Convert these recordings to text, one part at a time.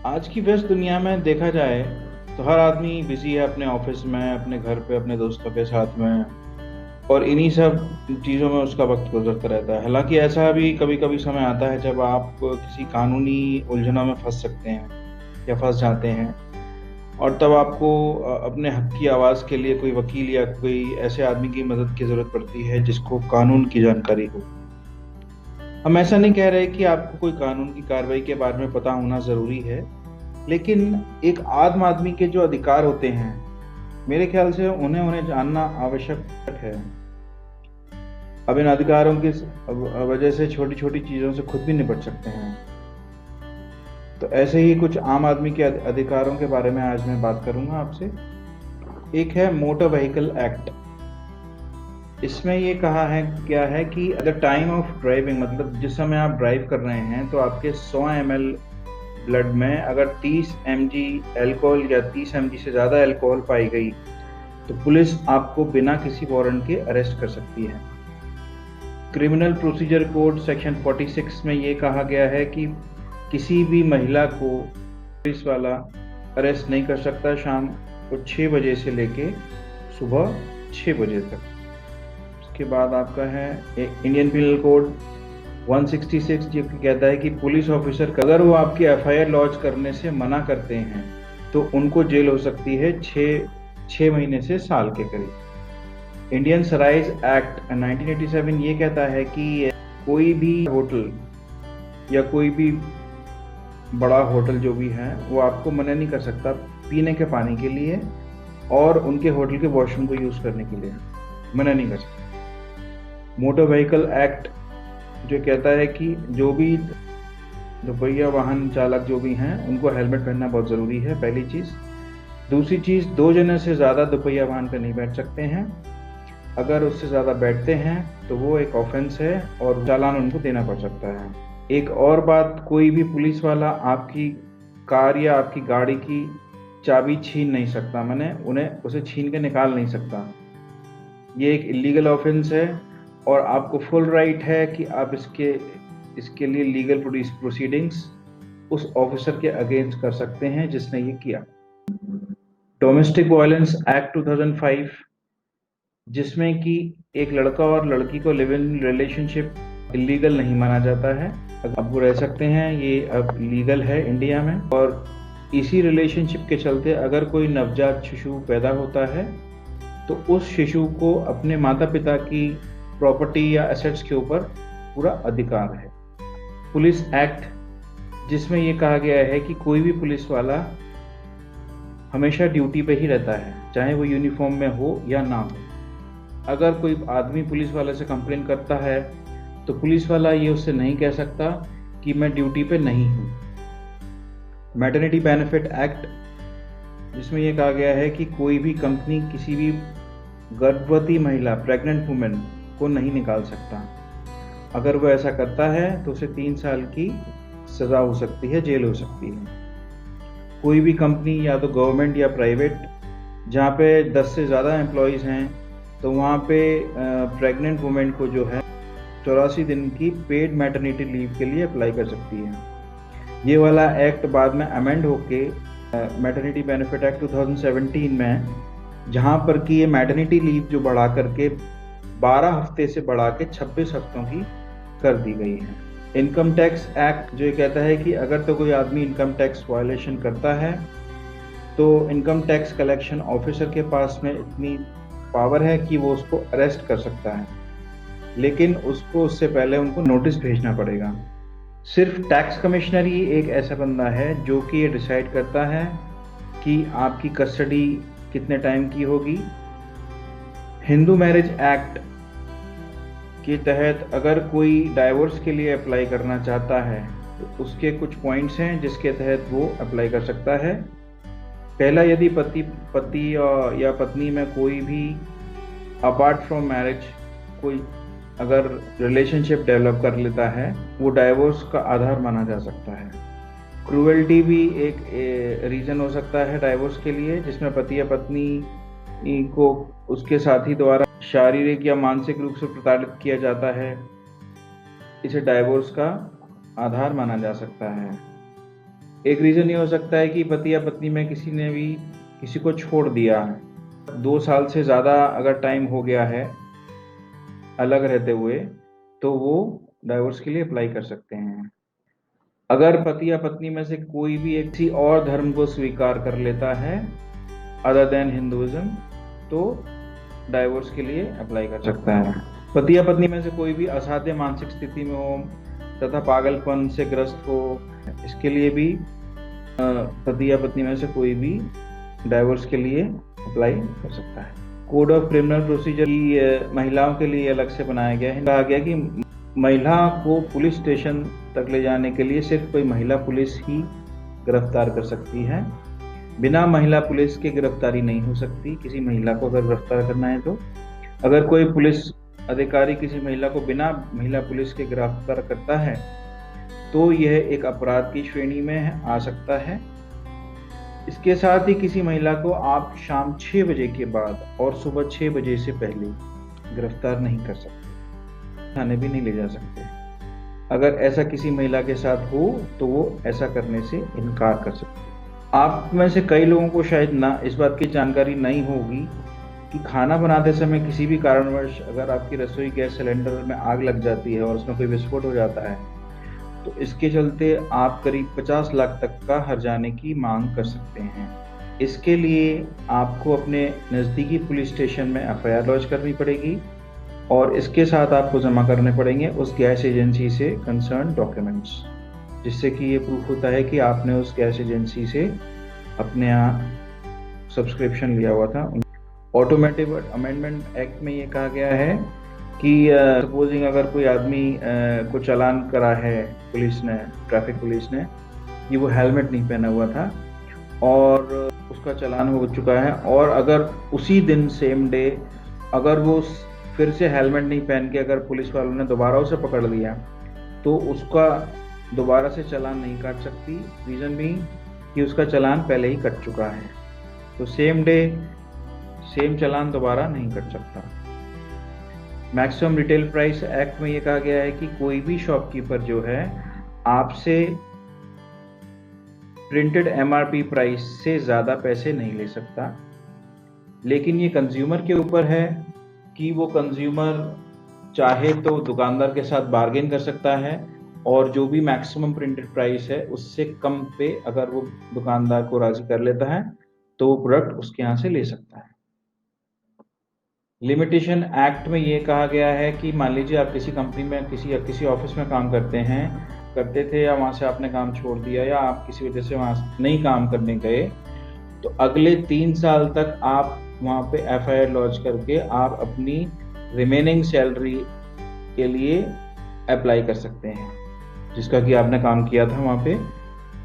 आज की व्यस्त दुनिया में देखा जाए तो हर आदमी बिजी है अपने ऑफिस में, अपने घर पे, अपने दोस्तों के साथ में, और इन्हीं सब चीज़ों में उसका वक्त गुजरता रहता है। हालांकि ऐसा भी कभी कभी समय आता है जब आप किसी कानूनी उलझनों में फंस सकते हैं या फंस जाते हैं, और तब आपको अपने हक की आवाज़ के लिए कोई वकील या कोई ऐसे आदमी की मदद की ज़रूरत पड़ती है जिसको कानून की जानकारी हो। हम ऐसा नहीं कह रहे कि आपको कोई कानून की कार्रवाई के बारे में पता होना ज़रूरी है, लेकिन एक आम आदमी के जो अधिकार होते हैं, मेरे ख्याल से उन्हें उन्हें जानना आवश्यक है। अब इन अधिकारों की वजह से छोटी छोटी चीज़ों से खुद भी निपट सकते हैं। तो ऐसे ही कुछ आम आदमी के अधिकारों के बारे में आज मैं बात करूंगा आपसे। एक है मोटर व्हीकल एक्ट। इसमें ये कहा है क्या है कि अगर टाइम ऑफ ड्राइविंग, मतलब जिस समय आप ड्राइव कर रहे हैं, तो आपके 100 ml ब्लड में अगर 30 mg अल्कोहल या 30 mg से ज़्यादा अल्कोहल पाई गई तो पुलिस आपको बिना किसी वारंट के अरेस्ट कर सकती है। क्रिमिनल प्रोसीजर कोड सेक्शन 46 में ये कहा गया है कि किसी भी महिला को पुलिस वाला अरेस्ट नहीं कर सकता शाम को 6 बजे से लेके सुबह 6 बजे तक। उसके बाद आपका है इंडियन पिनल कोड 166, जो कहता है कि पुलिस ऑफिसर अगर वो आपकी एफआईआर लॉन्च करने से मना करते हैं तो उनको जेल हो सकती है 6 महीने से साल के करीब। इंडियन सराइज एक्ट 1987 ये कहता है कि कोई भी होटल या कोई भी बड़ा होटल जो भी है वो आपको मना नहीं कर सकता पीने के पानी के लिए और उनके होटल के वॉशरूम को यूज़ करने के लिए मना नहीं कर सकता। मोटर व्हीकल एक्ट जो कहता है कि जो भी दोपहिया वाहन चालक जो भी हैं उनको हेलमेट पहनना बहुत ज़रूरी है, पहली चीज़। दूसरी चीज़, 2 जने से ज़्यादा दोपहिया वाहन पर नहीं बैठ सकते हैं। अगर उससे ज़्यादा बैठते हैं तो वो एक ऑफेंस है और चालान उनको देना पड़ सकता है। एक और बात, कोई भी पुलिस वाला आपकी कार या आपकी गाड़ी की चाबी छीन नहीं सकता, मैंने उन्हें उसे छीन के निकाल नहीं सकता। ये एक इलीगल ऑफेंस है और आपको फुल राइट है कि आप इसके लिए लीगल प्रोसीडिंग्स उस ऑफिसर के अगेंस्ट कर सकते हैं जिसने ये किया। डोमेस्टिक वायलेंस एक्ट 2005, जिसमें कि एक लड़का और लड़की को लिव इन रिलेशनशिप इलीगल नहीं माना जाता है, अब वो रह सकते हैं, ये अब लीगल है इंडिया में। और इसी रिलेशनशिप के चलते अगर कोई नवजात शिशु पैदा होता है तो उस शिशु को अपने माता पिता की प्रॉपर्टी या एसेट्स के ऊपर पूरा अधिकार है। पुलिस एक्ट, जिसमें ये कहा गया है कि कोई भी पुलिस वाला हमेशा ड्यूटी पे ही रहता है, चाहे वो यूनिफॉर्म में हो या ना हो। अगर कोई आदमी पुलिस वाले से कंप्लेन करता है तो पुलिस वाला ये उससे नहीं कह सकता कि मैं ड्यूटी पे नहीं हूँ। मैटरनिटी बेनिफिट एक्ट, जिसमें यह कहा गया है कि कोई भी कंपनी किसी भी गर्भवती महिला, प्रेग्नेंट वुमेन को नहीं निकाल सकता। अगर वो ऐसा करता है तो उसे 3 साल की सज़ा हो सकती है, जेल हो सकती है। कोई भी कंपनी या तो गवर्नमेंट या प्राइवेट जहाँ पे 10 से ज़्यादा एम्प्लॉयज़ हैं तो वहाँ पे प्रेग्नेंट वुमेन को जो है 84 दिन की पेड मैटरनिटी लीव के लिए अप्लाई कर सकती है। ये वाला एक्ट बाद में अमेंड होके मैटरनिटी बेनिफिट एक्ट 2017 में, जहाँ पर कि ये मैटरनिटी लीव जो बढ़ा करके 12 हफ्ते से बढ़ा के 26 हफ्तों की कर दी गई है। इनकम टैक्स एक्ट जो कहता है कि अगर तो कोई आदमी इनकम टैक्स वायलेशन करता है तो इनकम टैक्स कलेक्शन ऑफिसर के पास में इतनी पावर है कि वो उसको अरेस्ट कर सकता है, लेकिन उसको उससे पहले उनको नोटिस भेजना पड़ेगा। सिर्फ टैक्स कमिश्नर ही एक ऐसा बंदा है जो कि ये डिसाइड करता है कि आपकी कस्टडी कितने टाइम की होगी। हिंदू मैरिज एक्ट के तहत अगर कोई डाइवोर्स के लिए अप्लाई करना चाहता है तो उसके कुछ पॉइंट्स हैं जिसके तहत वो अप्लाई कर सकता है। पहला, यदि पति या पत्नी में कोई भी अपार्ट फ्रॉम मैरिज कोई अगर रिलेशनशिप डेवलप कर लेता है, वो डाइवोर्स का आधार माना जा सकता है। क्रूएल्टी भी एक रीज़न हो सकता है डाइवोर्स के लिए, जिसमें पति या पत्नी को उसके साथी द्वारा शारीरिक या मानसिक रूप से प्रताड़ित किया जाता है, इसे डाइवोर्स का आधार माना जा सकता है। एक रीजन ये हो सकता है कि पति या पत्नी में किसी ने भी किसी को छोड़ दिया है, 2 साल से ज्यादा अगर टाइम हो गया है अलग रहते हुए, तो वो डाइवोर्स के लिए अप्लाई कर सकते हैं। अगर पति या पत्नी में से कोई भी एक किसी और धर्म को स्वीकार कर लेता है अदर देन हिंदुइज्म, तो डाइवोर्स के लिए अप्लाई कर सकता है। पति या पत्नी में से कोई भी असाध्य मानसिक स्थिति में हो तथा पागलपन से ग्रस्त हो, इसके लिए भी पति या पत्नी में से कोई भी डाइवोर्स के लिए अप्लाई कर सकता है। कोड ऑफ क्रिमिनल प्रोसीजर की महिलाओं के लिए अलग से बनाया गया है। कहा गया कि महिला को पुलिस स्टेशन तक ले जाने के लिए सिर्फ कोई महिला पुलिस ही गिरफ्तार कर सकती है। बिना महिला पुलिस के गिरफ्तारी नहीं हो सकती किसी महिला को अगर गिरफ्तार करना है तो। अगर कोई पुलिस अधिकारी किसी महिला को बिना महिला पुलिस के गिरफ्तार करता है तो यह एक अपराध की श्रेणी में आ सकता है। इसके साथ ही किसी महिला को आप शाम 6 बजे के बाद और सुबह 6 बजे से पहले गिरफ्तार नहीं कर सकते, थाने भी नहीं ले जा सकते। अगर ऐसा किसी महिला के साथ हो तो वो ऐसा करने से इनकार कर सकते हैं। आप में से कई लोगों को शायद ना इस बात की जानकारी नहीं होगी कि खाना बनाते समय किसी भी कारणवश अगर आपकी रसोई गैस सिलेंडर में आग लग जाती है और उसमें कोई विस्फोट हो जाता है तो इसके चलते आप करीब 50 लाख तक का हर्जाने की मांग कर सकते हैं। इसके लिए आपको अपने नज़दीकी पुलिस स्टेशन में एफआईआर लॉन्च करनी पड़ेगी और इसके साथ आपको जमा करने पड़ेंगे उस गैस एजेंसी से कंसर्न डॉक्यूमेंट्स, जिससे कि ये प्रूफ होता है कि आपने उस गैस एजेंसी से अपने यहाँ सब्सक्रिप्शन लिया हुआ था। ऑटोमेटिव अमेंडमेंट एक्ट में ये कहा गया है कि सपोजिंग अगर कोई आदमी को चालान करा है पुलिस ने, ट्रैफिक पुलिस ने, कि वो हेलमेट नहीं पहना हुआ था और उसका चालान हो चुका है, और अगर उसी दिन सेम डे अगर वो फिर से हेलमेट नहीं पहन के अगर पुलिस वालों ने दोबारा उसे पकड़ लिया तो उसका दोबारा से चालान नहीं काट सकती। रीज़न भी कि उसका चालान पहले ही कट चुका है, तो सेम डे सेम चालान दोबारा नहीं कट सकता। मैक्सिमम रिटेल प्राइस एक्ट में ये कहा गया है कि कोई भी शॉपकीपर जो है आपसे प्रिंटेड एमआरपी प्राइस से ज़्यादा पैसे नहीं ले सकता, लेकिन ये कंज्यूमर के ऊपर है कि वो कंज्यूमर चाहे तो दुकानदार के साथ बार्गेन कर सकता है और जो भी मैक्सिमम प्रिंटेड प्राइस है उससे कम पे अगर वो दुकानदार को राजी कर लेता है तो वो प्रोडक्ट उसके यहाँ से ले सकता है। लिमिटेशन एक्ट में ये कहा गया है कि मान लीजिए आप किसी कंपनी में किसी ऑफिस में काम करते थे या वहाँ से आपने काम छोड़ दिया या आप किसी वजह से वहाँ नहीं काम करने गए, तो अगले 3 साल तक आप वहाँ पे एफआईआर लॉन्च करके आप अपनी रिमेनिंग सैलरी के लिए अप्लाई कर सकते हैं, जिसका कि आपने काम किया था वहाँ पे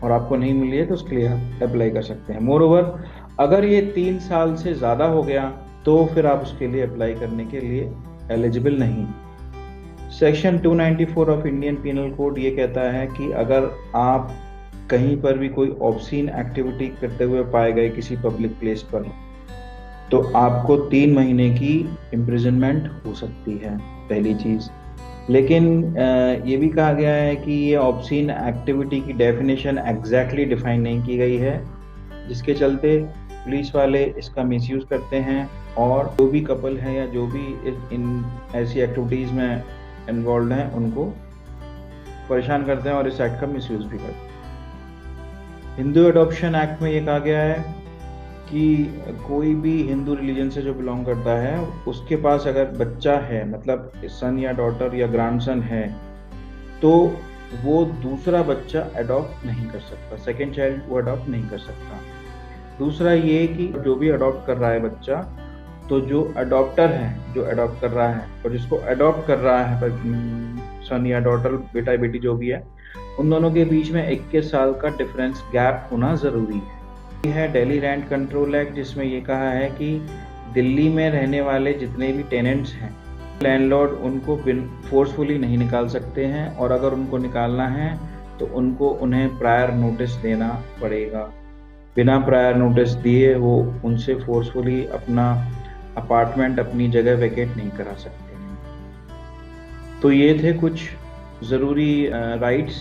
और आपको नहीं मिली है तो उसके लिए आप अप्लाई कर सकते हैं। मोर ओवर अगर ये 3 साल से ज़्यादा हो गया तो फिर आप उसके लिए अप्लाई करने के लिए एलिजिबल नहीं। Section 294 of Indian penal code ये कहता है कि अगर आप कहीं पर भी कोई ऑब्सीन एक्टिविटी करते हुए पाए गए किसी पब्लिक प्लेस पर, तो आपको 3 महीने की इम्प्रिजनमेंट हो सकती है, पहली चीज़। लेकिन ये भी कहा गया है कि ये ऑब्सीन एक्टिविटी की डेफिनेशन एग्जैक्टली डिफाइन नहीं की गई है, जिसके चलते पुलिस वाले इसका मिसयूज़ करते हैं और जो भी कपल हैं या जो भी इन ऐसी एक्टिविटीज़ में इन्वॉल्व हैं उनको परेशान करते हैं और इस एक्ट का मिसयूज़ भी करते हैं। हिंदू अडॉप्शन एक्ट में ये कहा गया है कि कोई भी हिंदू रिलीजन से जो बिलोंग करता है उसके पास अगर बच्चा है, मतलब सन या डॉटर या ग्रैंडसन है, तो वो दूसरा बच्चा अडॉप्ट नहीं कर सकता, सेकेंड चाइल्ड वो अडॉप्ट नहीं कर सकता। दूसरा ये कि जो भी अडॉप्ट कर रहा है बच्चा, तो जो अडॉप्टर है जो अडॉप्ट कर रहा है और जिसको अडॉप्ट कर रहा है सन या डॉटर, बेटा बेटी जो भी है, उन दोनों के बीच में 21 साल का डिफरेंस गैप होना ज़रूरी है। ये है दिल्ली रेंट कंट्रोल एक्ट, जिसमें ये कहा है कि दिल्ली में रहने वाले जितने भी टेनेंट्स हैं, लैंडलॉर्ड उनको फोर्सफुली नहीं निकाल सकते हैं और अगर उनको निकालना है तो उन्हें प्रायर नोटिस देना पड़ेगा। बिना प्रायर नोटिस दिए वो उनसे फोर्सफुली अपना अपार्टमेंट, अपनी जगह वैकेट नहीं करा सकते हैं। तो ये थे कुछ ज़रूरी राइट्स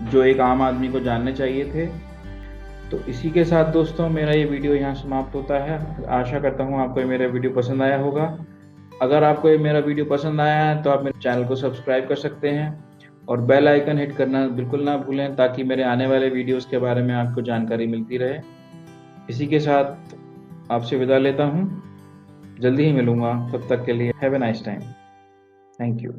जो एक आम आदमी को जानने चाहिए थे। तो इसी के साथ दोस्तों मेरा ये वीडियो यहाँ समाप्त होता है। आशा करता हूँ आपको ये मेरा वीडियो पसंद आया होगा। अगर आपको ये मेरा वीडियो पसंद आया है तो आप मेरे चैनल को सब्सक्राइब कर सकते हैं और बेल आइकन हिट करना बिल्कुल ना भूलें, ताकि मेरे आने वाले वीडियोस के बारे में आपको जानकारी मिलती रहे। इसी के साथ आपसे विदा लेता हूँ। जल्दी ही मिलूंगा, तब तक के लिए have a nice time. Thank you.